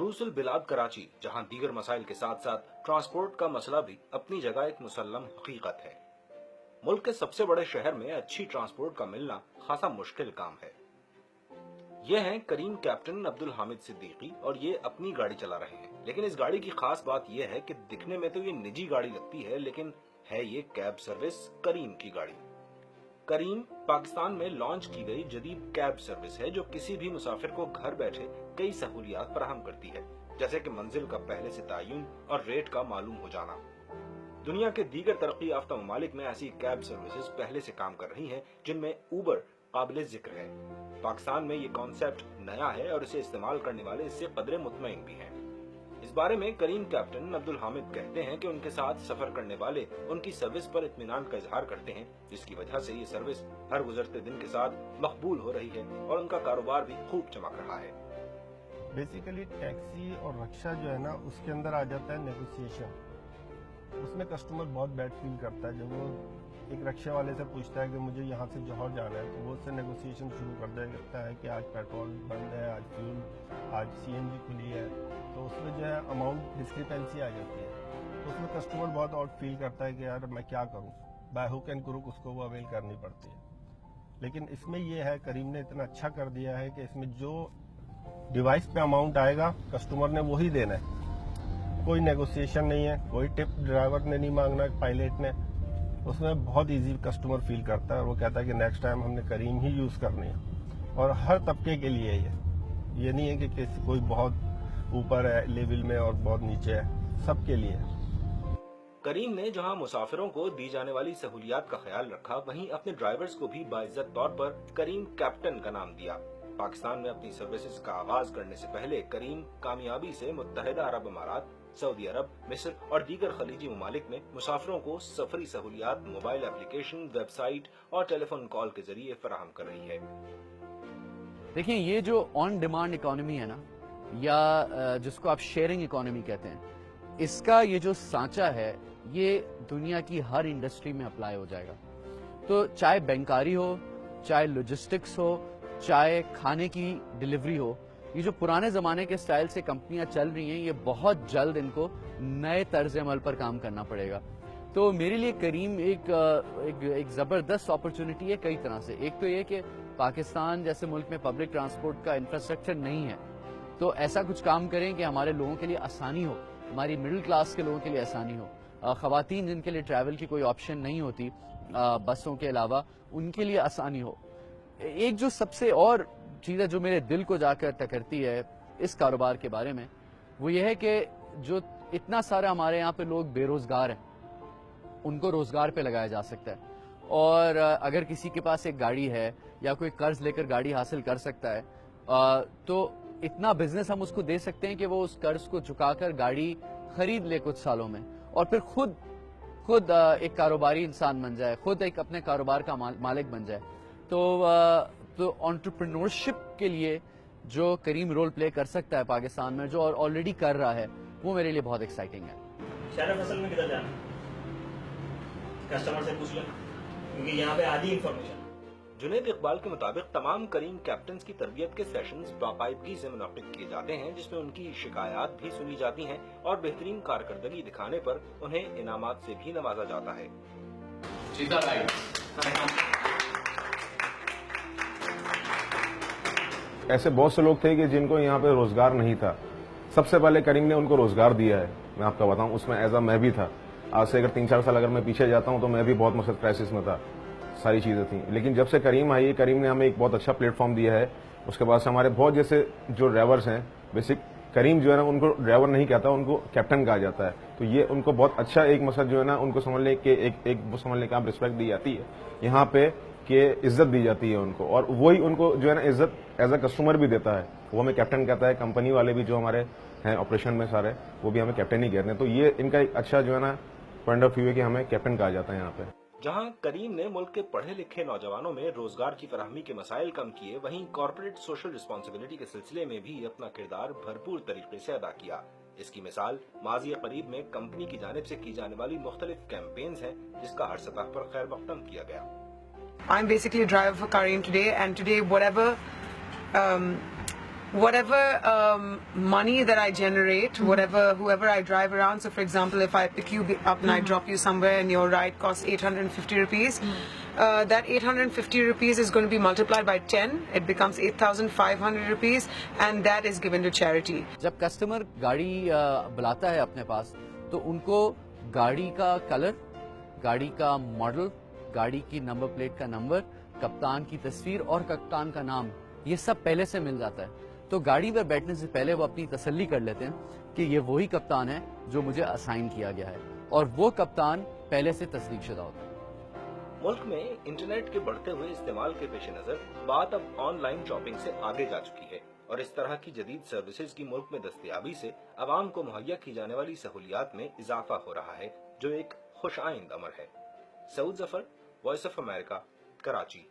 अरूस उल बिलाद कराची, जहां दीगर मसाइल के साथ साथ ट्रांसपोर्ट का मसला भी अपनी जगह एक मुसल्लम हकीकत है। मुल्क के सबसे बड़े शहर में अच्छी ट्रांसपोर्ट का मिलना खासा मुश्किल काम है। ये हैं करीम कैप्टन अब्दुल हामिद सिद्दीकी और ये अपनी गाड़ी चला रहे हैं। लेकिन इस गाड़ी की खास बात यह है कि दिखने में तो ये निजी गाड़ी लगती है, लेकिन है ये कैब सर्विस करीम की गाड़ी। करीम पाकिस्तान में लॉन्च की गई जदीद कैब सर्विस है जो किसी भी मुसाफिर को घर बैठे कई सहूलियात फराहम करती है, जैसे कि मंजिल का पहले से तयन और रेट का मालूम हो जाना। दुनिया के दीगर तरक्की याफ्ता ममालिक में ऐसी कैब सर्विसेज पहले से काम कर रही हैं, जिनमें उबर काबिल जिक्र है। पाकिस्तान में ये कॉन्सेप्ट नया है और इसे इस्तेमाल करने वाले इससे कदरे मुतमईन भी हैं। इस बारे में करीम कैप्टन अब्दुल हामिद कहते हैं कि उनके साथ सफर करने वाले उनकी सर्विस पर इत्मीनान का इजहार करते हैं, जिसकी वजह से ये सर्विस हर गुजरते दिन के साथ मकबूल हो रही है और उनका कारोबार भी खूब चमक रहा है। बेसिकली टैक्सी और रिक्शा जो है ना, उसके अंदर आ जाता है नेगोशिएशन। उसमें कस्टमर बहुत बैड फील करता है जब वो एक रिक्शा वाले से पूछता है कि मुझे यहाँ से जौहर जाना है, तो वो उससे नेगोशिएशन शुरू कर देता है कि आज पेट्रोल बंद है, आज फ्यूल, आज सीएनजी खुली है, तो उसमें जो है अमाउंट डिस्क्रिपेंसी आ जाती है। तो उसमें कस्टमर बहुत आउट फील करता है कि यार मैं क्या करूँ, बाय हुक एंड क्रुक उसको वो अवेल करनी पड़ती है। लेकिन इसमें ये है, करीम ने इतना अच्छा कर दिया है कि इसमें जो डिवाइस पे अमाउंट आएगा कस्टमर ने वही देना है, कोई नेगोशिएशन नहीं है, कोई टिप ड्राइवर ने नहीं मांगना, पायलट ने। उसमें बहुत इजी कस्टमर फील करता है और वो कहता है कि नेक्स्ट टाइम हमने करीम ही यूज करनी है। और हर तबके के लिए ये नहीं है कि किसी कोई बहुत ऊपर है लेवल में और बहुत नीचे है, सबके लिए। करीम ने जहां मुसाफिरों को दी जाने वाली सहूलियात का ख्याल रखा, वहीं अपने ड्राइवर्स को भी बाइज्जत तौर पर करीम कैप्टन का नाम दिया। पाकिस्तान में अपनी सर्विसेज का आगाज करने से पहले करीम कामयाबी से मुत्तहिदा अरब अमारात, सऊदी अरब, मिस्र और दीगर खलीजी ममालिक में मुसाफिरों को सफरी सहूलियात मोबाइल एप्लीकेशन, वेबसाइट और टेलीफोन कॉल के जरिए फराहम कर रही है। देखिए, ये जो ऑन डिमांड इकोनॉमी है ना, या जिसको आप शेयरिंग इकोनॉमी कहते हैं, इसका ये जो सांचा है ये दुनिया की हर इंडस्ट्री में अप्लाई हो जाएगा। तो चाहे बैंकारी हो, चाहे लॉजिस्टिक्स हो, चाहे खाने की डिलीवरी हो, ये जो पुराने जमाने के स्टाइल से कंपनियां चल रही हैं, ये बहुत जल्द इनको नए तर्ज अमल पर काम करना पड़ेगा। तो मेरे लिए करीम एक जबरदस्त अपॉर्चुनिटी है कई तरह से। एक तो ये कि पाकिस्तान जैसे मुल्क में पब्लिक ट्रांसपोर्ट का इंफ्रास्ट्रक्चर नहीं है, तो ऐसा कुछ काम करें कि हमारे लोगों के लिए आसानी हो, हमारी मिडिल क्लास के लोगों के लिए आसानी हो, खवातीन जिनके लिए ट्रैवल की कोई ऑप्शन नहीं होती बसों के अलावा, उनके लिए आसानी हो। एक जो सबसे और चीज़ है जो मेरे दिल को जाकर टकरती है इस कारोबार के बारे में, वो ये है कि जो इतना सारा हमारे यहाँ पे लोग बेरोजगार हैं, उनको रोजगार पे लगाया जा सकता है। और अगर किसी के पास एक गाड़ी है या कोई कर्ज लेकर गाड़ी हासिल कर सकता है, तो इतना बिजनेस हम उसको दे सकते हैं कि वो उस कर्ज को चुकाकर गाड़ी खरीद ले कुछ सालों में, और फिर खुद एक कारोबारी इंसान बन जाए, खुद एक अपने कारोबार का मालिक बन जाए। तो एंटरप्रेन्योरशिप के लिए जो करीम रोल प्ले कर सकता है पाकिस्तान में, जो ऑलरेडी कर रहा है, वो मेरे लिए बहुत एक्साइटिंग है। शहर फसल में किधर जाना, कस्टमर से पूछ लें, क्योंकि यहाँ पे आधी इंफॉर्मेशन। जुनैद इकबाल के मुताबिक तमाम करीम कैप्टन्स की तरबियत के सेशंस बाकायदगी से मुनक्किद किए जाते हैं, जिसमें उनकी शिकायत भी सुनी जाती हैं और बेहतरीन कारकर्दगी दिखाने पर उन्हें इनामात से भी नवाजा जाता है। ऐसे बहुत से लोग थे कि जिनको यहाँ पे रोजगार नहीं था। सबसे पहले करीम ने उनको रोजगार दिया है। मैं आपका बताऊं, उसमें एज मैं भी था। आज से अगर 3-4 साल अगर मैं पीछे जाता हूं तो मैं भी बहुत मसद क्राइसिस में था, सारी चीजें थी। लेकिन जब से करीम आई, करीम ने हमें एक बहुत अच्छा प्लेटफॉर्म दिया है। उसके बाद से हमारे बहुत जैसे जो ड्राइवर्स हैं, बेसिक करीम जो है ना, उनको ड्राइवर नहीं कहता, उनको कैप्टन कहा जाता है। तो ये उनको बहुत अच्छा एक मसद जो है ना, उनको समझने के एक वो समझने का रिस्पेक्ट दी जाती है यहाँ पे, कि इज्जत दी जाती है उनको, और वही उनको जो है ना इज्जत एज अ कस्टमर भी देता है। वो हमें कैप्टन कहता है। कंपनी वाले भी जो हमारे हैं ऑपरेशन में सारे, वो भी हमें कैप्टन ही कहते हैं। तो ये इनका एक अच्छा जो है ना पॉइंट ऑफ व्यू है कि हमें कैप्टन कहा जाता है यहाँ पे। जहां करीम ने मुल्क के पढ़े लिखे नौजवानों में रोजगार की फराहमी के मसाइल कम किए, वहीं कॉर्पोरेट सोशल रिस्पॉन्सिबिलिटी के सिलसिले में भी अपना किरदार भरपूर तरीके से अदा किया। इसकी मिसाल माजी करीब में कंपनी की जानिब से की जाने वाली मुख्तलिफ कैंपेन्स हैं, जिसका हर सतह पर खैर मकदम किया गया। I'm basically a driver for Kareem today, and today whatever whatever money that I generate, whoever I drive around. So for example, if I pick you up and I drop you somewhere and your ride costs 850 rupees, that 850 rupees is going to be multiplied by 10. It becomes 8,500 rupees, and that is given to charity. जब customer गाड़ी बुलाता है अपने पास तो उनको गाड़ी का colour, गाड़ी का मॉडल, गाड़ी की नंबर प्लेट का नंबर, कप्तान की तस्वीर और कप्तान का नाम, ये सब पहले से मिल जाता है। तो गाड़ी पर बैठने से पहले वो अपनी तसल्ली कर लेते हैं कि ये वही कप्तान है जो मुझे असाइन किया गया है, और वो कप्तान पहले से तस्दीकशुदा होता है। मुल्क में इंटरनेट के बढ़ते हुए इस्तेमाल के पेश नजर बात अब ऑनलाइन शॉपिंग से आगे जा चुकी है, और इस तरह की जदीद सर्विसेज की मुल्क में दस्तयाबी से अवाम को मुहैया की जाने वाली सहूलियात में इजाफा हो रहा है, जो एक खुश आइंद अमर है। Saud Zafar, voice of America, Karachi.